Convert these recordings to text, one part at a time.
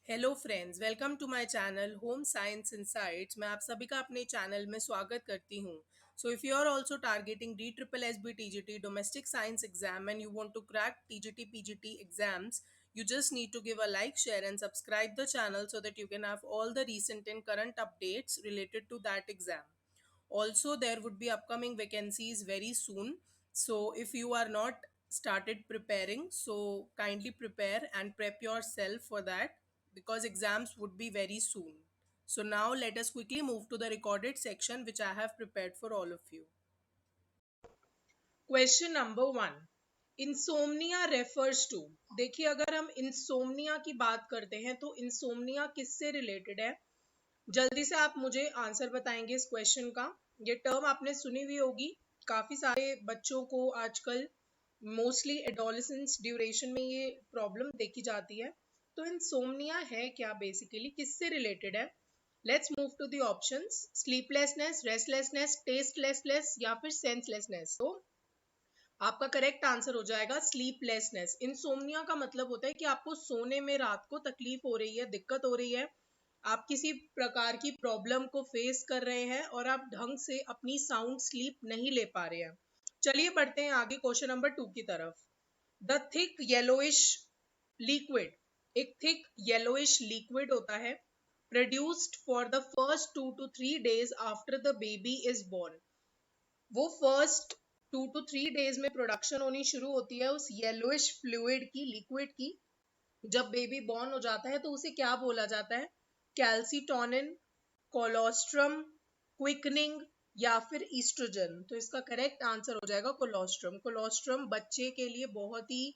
Hello friends, welcome to my channel Home Science Insights. मैं आप सभी का अपने चैनल में स्वागत करती हूँ। So if you are also targeting D triple S B TGT domestic science exam and you want to crack TGT PGT exams, you just need to give a like, share and subscribe the channel so that you can have all the recent and current updates related to that exam. Also, there would be upcoming vacancies very soon. So if you are not started preparing, so kindly prepare and prep yourself for that because exams would be very soon. So now let us quickly move to the recorded section which I have prepared for all of you. Question number 1, insomnia refers to. देखिए, अगर हम insomnia की बात करते हैं तो insomnia किससे related है? जल्दी से आप मुझे आंसर बताएंगे इस क्वेश्चन का। ये टर्म आपने सुनी हुई होगी, काफी सारे बच्चों को आजकल मोस्टली एडोलेसेंस ड्यूरेशन में ये प्रॉब्लम देखी जाती है। तो इंसोम्निया है क्या, बेसिकली किससे रिलेटेड है? Let's move to the options. Sleeplessness, restlessness, tastelessness या फिर सेंसलेसनेस। तो आपका करेक्ट आंसर हो जाएगा स्लीपलेसनेस। इंसोम्निया का मतलब होता है कि आपको सोने में रात को तकलीफ हो रही है, दिक्कत हो रही है, आप किसी प्रकार की प्रॉब्लम को फेस कर रहे हैं और आप ढंग से अपनी साउंड स्लीप नहीं ले पा रहे हैं। चलिए बढ़ते हैं आगे क्वेश्चन नंबर 2 की तरफ। द थिक येलोइश लिक्विड, एक थिक येलोइश लिक्विड होता है, produced for the first 2 to 3 days after the baby is born. वो फर्स्ट 2 to 3 days में प्रोडक्शन होनी शुरू होती है उस येलोइश फ्लूइड की, लिक्विड की। जब बेबी बॉर्न हो जाता है तो उसे क्या बोला जाता है? कैल्सीटोनिन, कोलोस्ट्रम, क्विकनिंग या फिर ईस्ट्रोजन। तो इसका करेक्ट आंसर हो जाएगा कोलोस्ट्रम। कोलोस्ट्रम बच्चे के लिए बहुत ही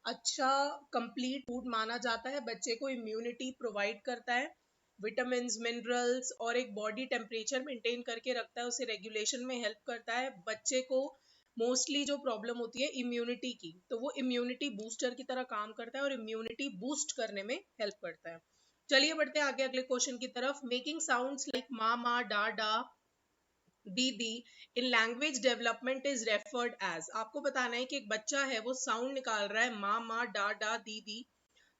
अच्छा कंप्लीट फूड माना जाता है, बच्चे को इम्यूनिटी प्रोवाइड करता है, विटामिन मिनरल्स और एक बॉडी टेम्परेचर मेंटेन करके रखता है, उसे रेगुलेशन में हेल्प करता है। बच्चे को मोस्टली जो प्रॉब्लम होती है इम्यूनिटी की, तो वो इम्यूनिटी बूस्टर की तरह काम करता है और इम्यूनिटी बूस्ट करने में हेल्प करता है। चलिए बढ़ते हैं आगे अगले क्वेश्चन की तरफ। Making sounds like mama, da, didi in language development is referred as. आपको बताना है कि एक बच्चा है वो साउंड निकाल रहा है मामा, डा, दीदी,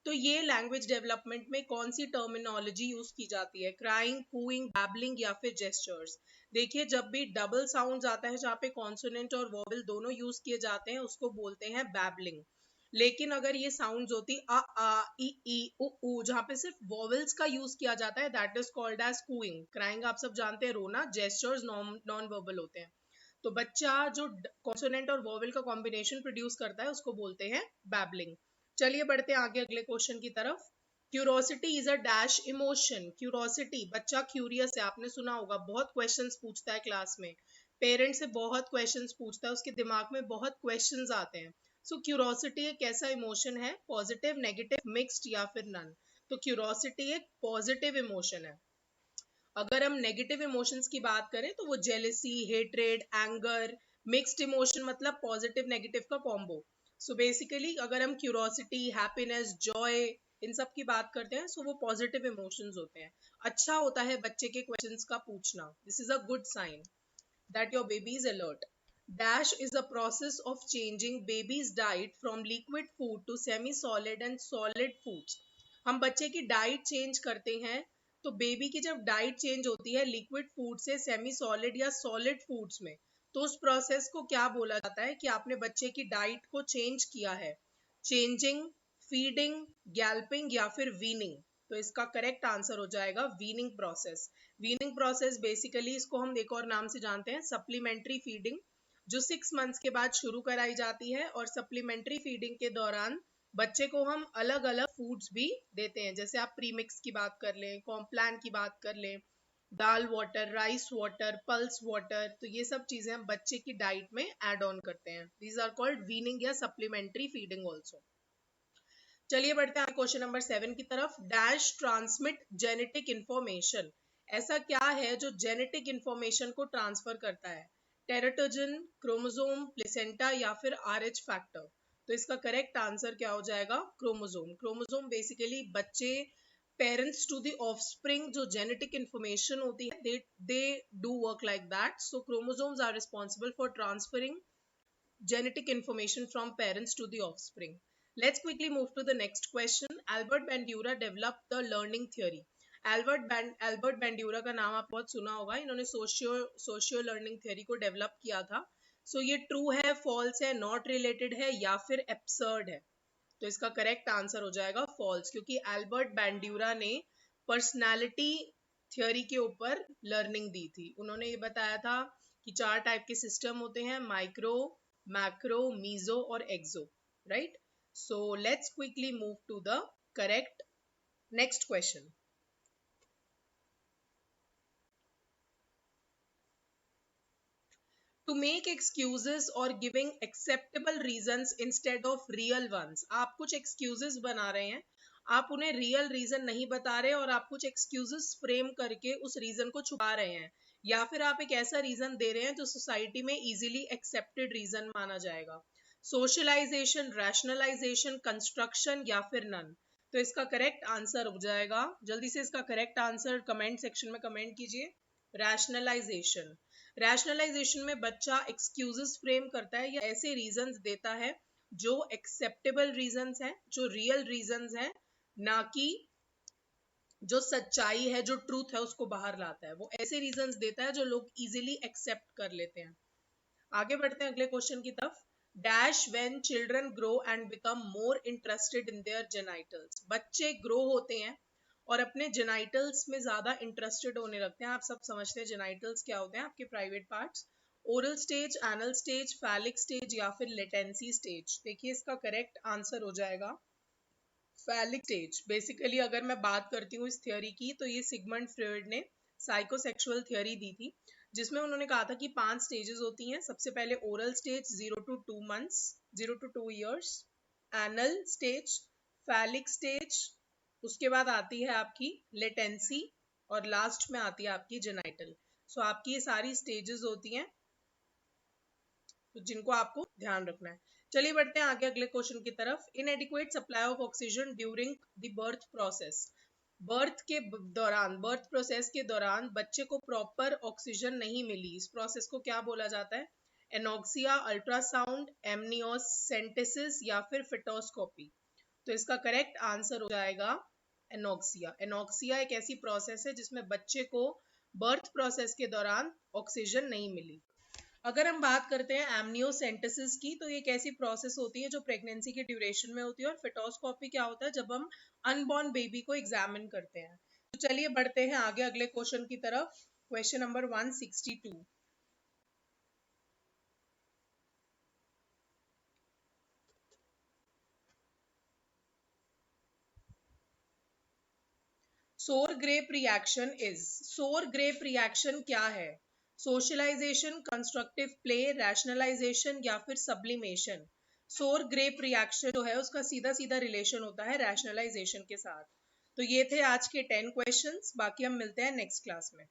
तो ये लैंग्वेज डेवलपमेंट में कौन सी टर्मिनोलॉजी यूज की जाती है? क्राइंग, कूइंग, बैबलिंग या फिर जेस्चर्स। देखिए, जब भी डबल साउंड आता है जहाँ पे कॉन्सोनेंट और वोवेल दोनों यूज किए जाते हैं उसको बोलते हैं बैबलिंग। लेकिन अगर ये साउंड्स होती आ ई उ जहाँ पे सिर्फ वोवेल्स का यूज किया जाता है, that is called as cooing. Crying आप सब जानते हैं, रोना। जेस्चर्स नॉन वर्बल होते हैं। तो बच्चा जो कॉन्सोनेंट और वोवेल का कॉम्बिनेशन प्रोड्यूस करता है उसको बोलते हैं बैबलिंग। चलिए बढ़ते हैं आगे अगले क्वेश्चन की तरफ। Curiosity is a dash emotion. Curiosity, बच्चा क्यूरियस है, आपने सुना होगा, बहुत क्वेश्चंस पूछता है क्लास में, पेरेंट्स से बहुत क्वेश्चंस पूछता है, उसके दिमाग में बहुत क्वेश्चंस आते हैं। सो क्यूरोसिटी एक ऐसा इमोशन है, पॉजिटिव, नेगेटिव, मिक्स्ड या फिर नन। तो क्यूरोसिटी एक पॉजिटिव इमोशन है। अगर हम नेगेटिव इमोशंस की बात करें तो वो jealousy, hatred, anger. Mixed emotion मतलब पॉजिटिव नेगेटिव का कॉम्बो। सो बेसिकली अगर हम क्यूरोसिटी, हैप्पीनेस, जॉय इन सब की बात करते हैं, सो वो पॉजिटिव इमोशंस होते हैं। अच्छा होता है बच्चे के क्वेश्चंस का पूछना, this is a good sign that your baby is alert. Dash is the process of changing baby's diet from liquid food to semi-solid and solid foods. हम बच्चे की डाइट चेंज करते हैं, तो बेबी की जब डाइट चेंज होती है लिक्विड फूड से सेमी सॉलिड या सॉलिड फूड्स में, तो उस प्रोसेस को क्या बोला जाता है कि आपने बच्चे की डाइट को चेंज किया है? चेंजिंग, फीडिंग, गैल्पिंग या फिर वीनिंग। तो इसका करेक्ट आंसर हो जाएगा weaning process. Weaning process basically इसको हम एक और नाम से जानते हैं सप्लीमेंट्री फीडिंग, जो 6 मंथ्स के बाद शुरू कराई जाती है। और सप्लीमेंट्री फीडिंग के दौरान बच्चे को हम अलग अलग फूड्स भी देते हैं, जैसे आप प्रीमिक्स की बात कर लें, कॉम्प्लान की बात कर लें, dal water, rice water, pulse water, तो ये सब चीजें हम बच्चे की डाइट में एड ऑन करते हैं। दीज आर कॉल्ड वीनिंग या सप्लीमेंट्री फीडिंग ऑल्सो। चलिए बढ़ते हैं क्वेश्चन नंबर 7 की तरफ। Dash transmit genetic information. ऐसा क्या है जो जेनेटिक इंफॉर्मेशन को ट्रांसफर करता है? टेराटोजन, क्रोमोसोम, प्लेसेंटा या फिर आरएच फैक्टर। तो इसका करेक्ट आंसर क्या हो जाएगा? क्रोमोसोम। क्रोमोसोम बेसिकली बच्चे, पेरेंट्स टू द ऑफस्प्रिंग, जो जेनेटिक इंफॉर्मेशन होती है, they do work like that. So chromosomes are responsible for transferring genetic information from parents to the offspring. Let's quickly move to the next question. Albert Bandura developed the learning theory. Albert Bandura का नाम आप बहुत सुना होगा. इन्होंने socio learning theory को develop किया था. सो ये ट्रू है, फॉल्स है, नॉट रिलेटेड है या फिर एब्सर्ड है? तो इसका करेक्ट आंसर हो जाएगा फॉल्स, क्योंकि एल्बर्ट बैंड्यूरा ने पर्सनालिटी थ्योरी के ऊपर लर्निंग दी थी. उन्होंने ये बताया था कि 4 टाइप के सिस्टम होते हैं: माइक्रो, मैक्रो, मीजो और एक्सो. Right? So let's quickly move to the correct next question. To make excuses or giving acceptable reasons instead of real ones. आप कुछ excuses बना रहे हैं, आप उन्हें real reason नहीं बता रहे और आप कुछ excuses frame करके उस reason को छुपा रहे हैं, या फिर आप एक ऐसा reason दे रहे हैं जो society में easily accepted reason माना जाएगा. Socialization, rationalization, construction या फिर none. तो इसका करेक्ट आंसर हो जाएगा, जल्दी से इसका करेक्ट आंसर कमेंट सेक्शन में कमेंट कीजिए. रैशनलाइजेशन. रैशनलाइजेशन में बच्चा एक्सक्यूजेस फ्रेम करता है या ऐसे रीजंस देता है जो एक्सेप्टेबल रीजंस हैं, जो रियल रीजंस हैं, ना कि जो सच्चाई है, जो ट्रूथ है उसको बाहर लाता है. वो ऐसे रीजंस देता है जो लोग इजीली एक्सेप्ट कर लेते हैं. आगे बढ़ते हैं अगले क्वेश्चन की तरफ. Dash when children grow and become more interested in their genitals. बच्चे ग्रो होते हैं और अपने जेनाइटल्स में ज्यादा इंटरेस्टेड होने लगते हैं. आप सब समझते हैं जेनाइटल्स क्या होते हैं, आपके private parts. Oral stage, anal stage, phallic stage या फिर लेटेंसी स्टेज. देखिए इसका करेक्ट आंसर हो जाएगा फैलिक स्टेज. बेसिकली अगर मैं बात करती हूँ इस थ्योरी की, तो ये सिगमंड फ्रॉइड ने साइकोसेक्सुअल थ्योरी दी थी, जिसमें उन्होंने कहा था कि 5 स्टेजेस होती हैं. सबसे पहले oral stage 0 to 2 months, 0 to 2 years, anal stage, phallic stage, उसके बाद आती है आपकी लेटेंसी और लास्ट में आती है आपकी जेनाइटल. सो आपकी ये सारी स्टेजेस होती हैं, तो जिनको आपको ध्यान रखना है. चलिए बढ़ते हैं आगे अगले क्वेश्चन की तरफ. इनएडिक्वेट supply of oxygen during the birth process. Birth के दौरान, बर्थ प्रोसेस के दौरान बच्चे को प्रॉपर ऑक्सीजन नहीं मिली. इस प्रोसेस को क्या बोला जाता है? एनॉक्सिया, अल्ट्रासाउंड, एमनियोसेंटेसिस या फिर फिटोस्कोपी. तो इसका करेक्ट आंसर हो जाएगा एनॉक्सिया. एनॉक्सिया एक ऐसी प्रोसेस है जिसमें बच्चे को बर्थ प्रोसेस के दौरान ऑक्सीजन नहीं मिली. अगर हम बात करते हैं एमनियोसेंटेसिस की, तो ये एक ऐसी प्रोसेस होती है जो प्रेगनेंसी के ड्यूरेशन में होती है. और फिटोस्कोपी क्या होता है? जब हम अनबॉर्न बेबी को एग्जामिन करते हैं. तो चलिए बढ़ते हैं आगे अगले क्वेश्चन की तरफ. Question number 162. सोर ग्रेप रिएक्शन इज. सोर ग्रेप रिएक्शन क्या है? सोशलाइजेशन, कंस्ट्रक्टिव प्ले, रैशनलाइजेशन या फिर सब्लिमेशन. सोर ग्रेप रिएक्शन जो है उसका सीधा सीधा रिलेशन होता है रैशनलाइजेशन के साथ. तो ये थे आज के 10 क्वेश्चंस. बाकी हम मिलते हैं नेक्स्ट क्लास में.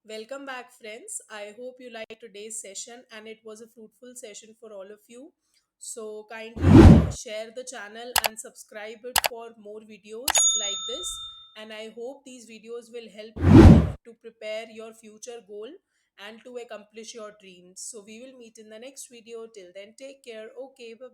Welcome back, friends. I hope you liked today's session and it was a fruitful session for all of you. So, kindly share the channel and subscribe it for more videos like this. And I hope these videos will help you to prepare your future goal and to accomplish your dreams. So, we will meet in the next video. Till then, take care. Okay, bye.